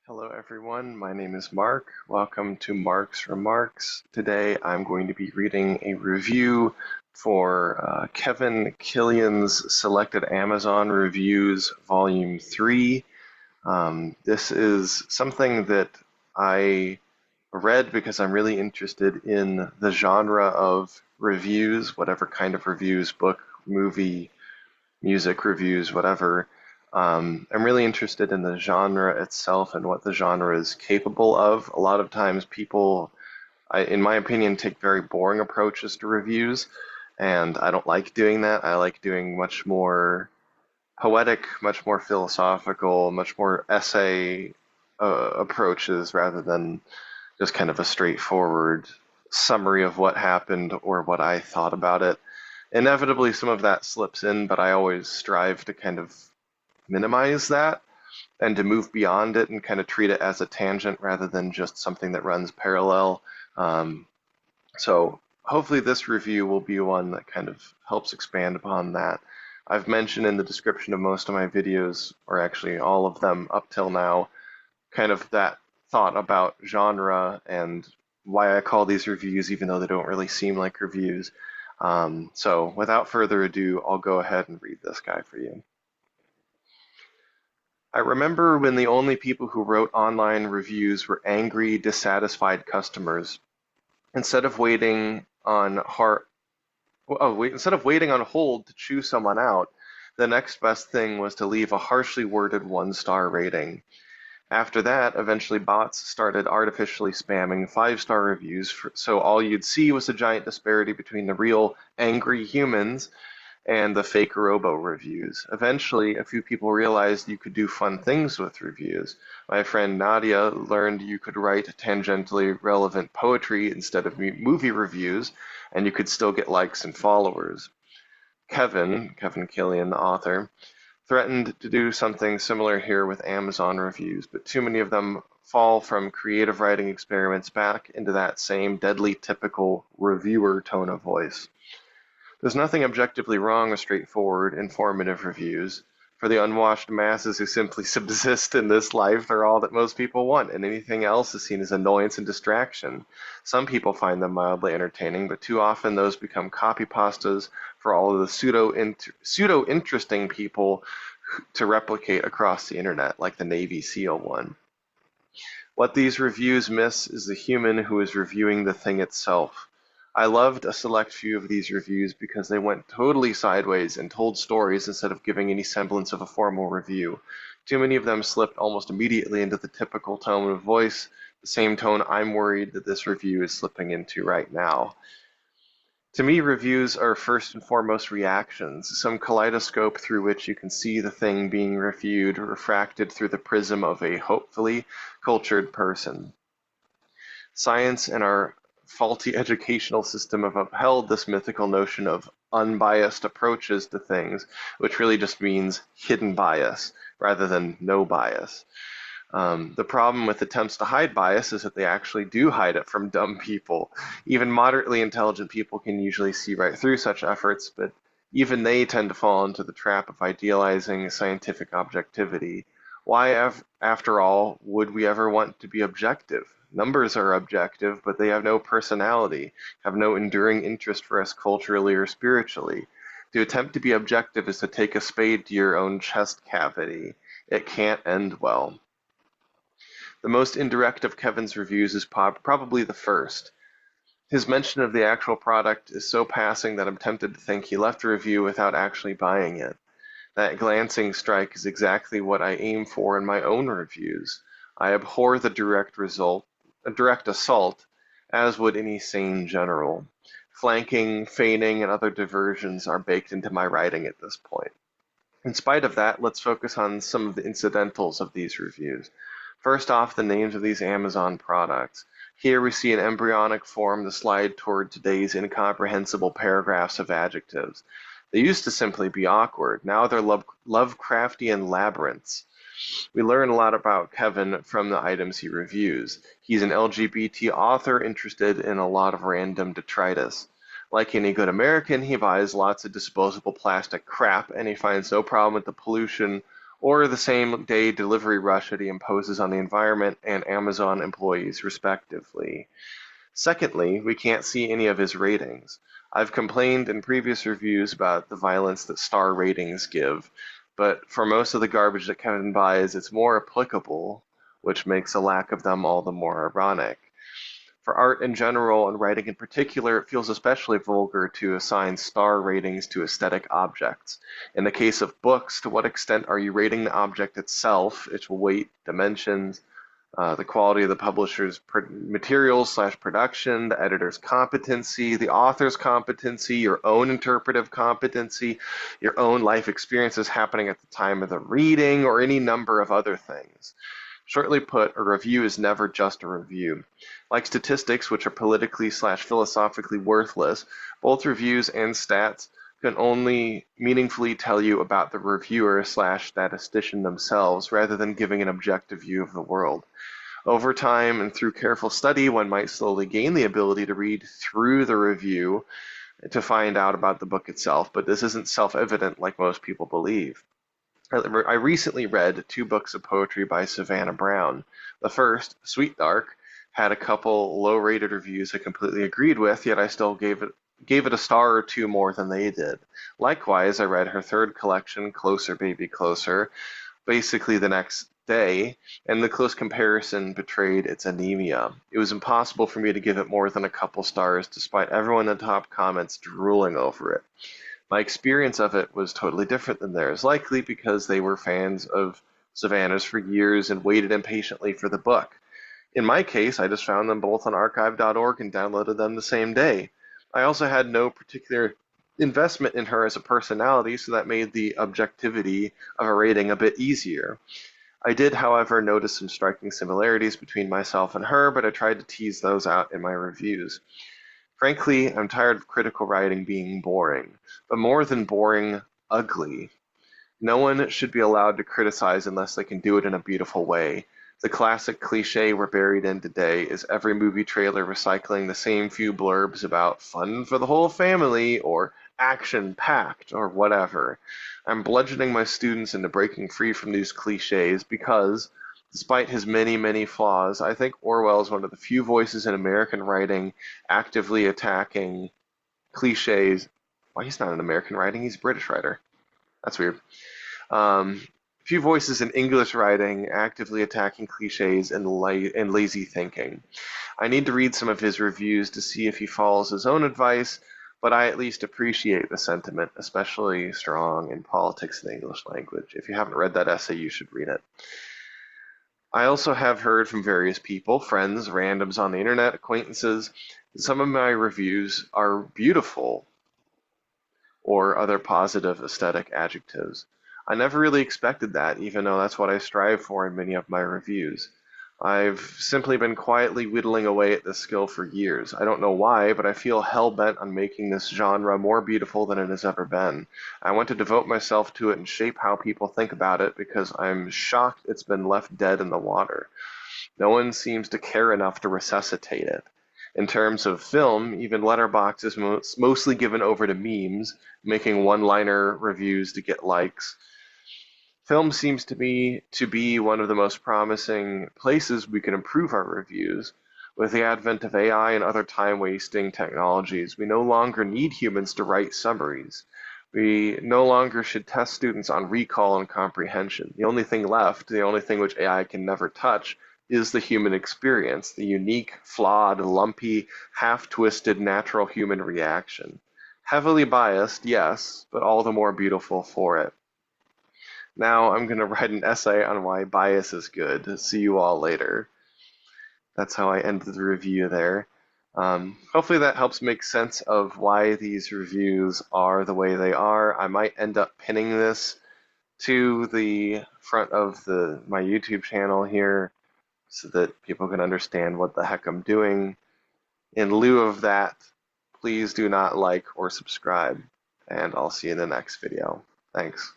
Hello everyone, my name is Mark. Welcome to Mark's Remarks. Today I'm going to be reading a review for Kevin Killian's Selected Amazon Reviews Volume 3. This is something that I read because I'm really interested in the genre of reviews, whatever kind of reviews, book, movie, music reviews, whatever. I'm really interested in the genre itself and what the genre is capable of. A lot of times people, in my opinion, take very boring approaches to reviews, and I don't like doing that. I like doing much more poetic, much more philosophical, much more essay approaches rather than just kind of a straightforward summary of what happened or what I thought about it. Inevitably, some of that slips in, but I always strive to kind of minimize that and to move beyond it and kind of treat it as a tangent rather than just something that runs parallel. So hopefully this review will be one that kind of helps expand upon that. I've mentioned in the description of most of my videos, or actually all of them up till now, kind of that thought about genre and why I call these reviews even though they don't really seem like reviews. So without further ado, I'll go ahead and read this guy for you. I remember when the only people who wrote online reviews were angry, dissatisfied customers. Instead of waiting on instead of waiting on hold to chew someone out, the next best thing was to leave a harshly worded one-star rating. After that, eventually bots started artificially spamming five-star reviews, so all you'd see was a giant disparity between the real angry humans and the fake robo reviews. Eventually, a few people realized you could do fun things with reviews. My friend Nadia learned you could write tangentially relevant poetry instead of movie reviews, and you could still get likes and followers. Kevin Killian, the author, threatened to do something similar here with Amazon reviews, but too many of them fall from creative writing experiments back into that same deadly typical reviewer tone of voice. There's nothing objectively wrong with straightforward, informative reviews. For the unwashed masses who simply subsist in this life, they're all that most people want, and anything else is seen as annoyance and distraction. Some people find them mildly entertaining, but too often those become copy pastas for all of the pseudo-interesting people to replicate across the internet, like the Navy SEAL one. What these reviews miss is the human who is reviewing the thing itself. I loved a select few of these reviews because they went totally sideways and told stories instead of giving any semblance of a formal review. Too many of them slipped almost immediately into the typical tone of voice, the same tone I'm worried that this review is slipping into right now. To me, reviews are first and foremost reactions, some kaleidoscope through which you can see the thing being reviewed refracted through the prism of a hopefully cultured person. Science and our faulty educational system have upheld this mythical notion of unbiased approaches to things, which really just means hidden bias rather than no bias. The problem with attempts to hide bias is that they actually do hide it from dumb people. Even moderately intelligent people can usually see right through such efforts, but even they tend to fall into the trap of idealizing scientific objectivity. Why, after all, would we ever want to be objective? Numbers are objective, but they have no personality, have no enduring interest for us culturally or spiritually. To attempt to be objective is to take a spade to your own chest cavity. It can't end well. The most indirect of Kevin's reviews is probably the first. His mention of the actual product is so passing that I'm tempted to think he left a review without actually buying it. That glancing strike is exactly what I aim for in my own reviews. I abhor the direct assault, as would any sane general. Flanking, feigning, and other diversions are baked into my writing at this point. In spite of that, let's focus on some of the incidentals of these reviews. First off, the names of these Amazon products. Here we see an embryonic form to slide toward today's incomprehensible paragraphs of adjectives. They used to simply be awkward. Now they're Lovecraftian labyrinths. We learn a lot about Kevin from the items he reviews. He's an LGBT author interested in a lot of random detritus. Like any good American, he buys lots of disposable plastic crap, and he finds no problem with the pollution or the same-day delivery rush that he imposes on the environment and Amazon employees, respectively. Secondly, we can't see any of his ratings. I've complained in previous reviews about the violence that star ratings give, but for most of the garbage that Kevin buys, it's more applicable, which makes a lack of them all the more ironic. For art in general and writing in particular, it feels especially vulgar to assign star ratings to aesthetic objects. In the case of books, to what extent are you rating the object itself, its weight, dimensions, the quality of the publisher's materials slash production, the editor's competency, the author's competency, your own interpretive competency, your own life experiences happening at the time of the reading, or any number of other things. Shortly put, a review is never just a review. Like statistics, which are politically slash philosophically worthless, both reviews and stats can only meaningfully tell you about the reviewer slash statistician themselves, rather than giving an objective view of the world. Over time and through careful study, one might slowly gain the ability to read through the review to find out about the book itself, but this isn't self-evident like most people believe. I recently read 2 books of poetry by Savannah Brown. The first, Sweet Dark, had a couple low-rated reviews I completely agreed with, yet I still gave it a star or 2 more than they did. Likewise, I read her third collection, Closer Baby Closer, basically the next day, and the close comparison betrayed its anemia. It was impossible for me to give it more than a couple stars, despite everyone in the top comments drooling over it. My experience of it was totally different than theirs, likely because they were fans of Savannah's for years and waited impatiently for the book. In my case, I just found them both on archive.org and downloaded them the same day. I also had no particular investment in her as a personality, so that made the objectivity of a rating a bit easier. I did, however, notice some striking similarities between myself and her, but I tried to tease those out in my reviews. Frankly, I'm tired of critical writing being boring, but more than boring, ugly. No one should be allowed to criticize unless they can do it in a beautiful way. The classic cliche we're buried in today is every movie trailer recycling the same few blurbs about fun for the whole family or action-packed or whatever. I'm bludgeoning my students into breaking free from these cliches because, despite his many, many flaws, I think Orwell is one of the few voices in American writing actively attacking cliches. Why, he's not an American writing, he's a British writer. That's weird. Few voices in English writing actively attacking cliches and lazy thinking. I need to read some of his reviews to see if he follows his own advice, but I at least appreciate the sentiment, especially strong in politics in the English language. If you haven't read that essay, you should read it. I also have heard from various people, friends, randoms on the internet, acquaintances, that some of my reviews are beautiful or other positive aesthetic adjectives. I never really expected that, even though that's what I strive for in many of my reviews. I've simply been quietly whittling away at this skill for years. I don't know why, but I feel hell-bent on making this genre more beautiful than it has ever been. I want to devote myself to it and shape how people think about it because I'm shocked it's been left dead in the water. No one seems to care enough to resuscitate it. In terms of film, even Letterboxd is mostly given over to memes, making one-liner reviews to get likes. Film seems to me to be one of the most promising places we can improve our reviews. With the advent of AI and other time-wasting technologies, we no longer need humans to write summaries. We no longer should test students on recall and comprehension. The only thing left, the only thing which AI can never touch, is the human experience, the unique, flawed, lumpy, half-twisted natural human reaction. Heavily biased, yes, but all the more beautiful for it. Now I'm going to write an essay on why bias is good. See you all later. That's how I ended the review there. Hopefully that helps make sense of why these reviews are the way they are. I might end up pinning this to the front of my YouTube channel here so that people can understand what the heck I'm doing. In lieu of that, please do not like or subscribe, and I'll see you in the next video. Thanks.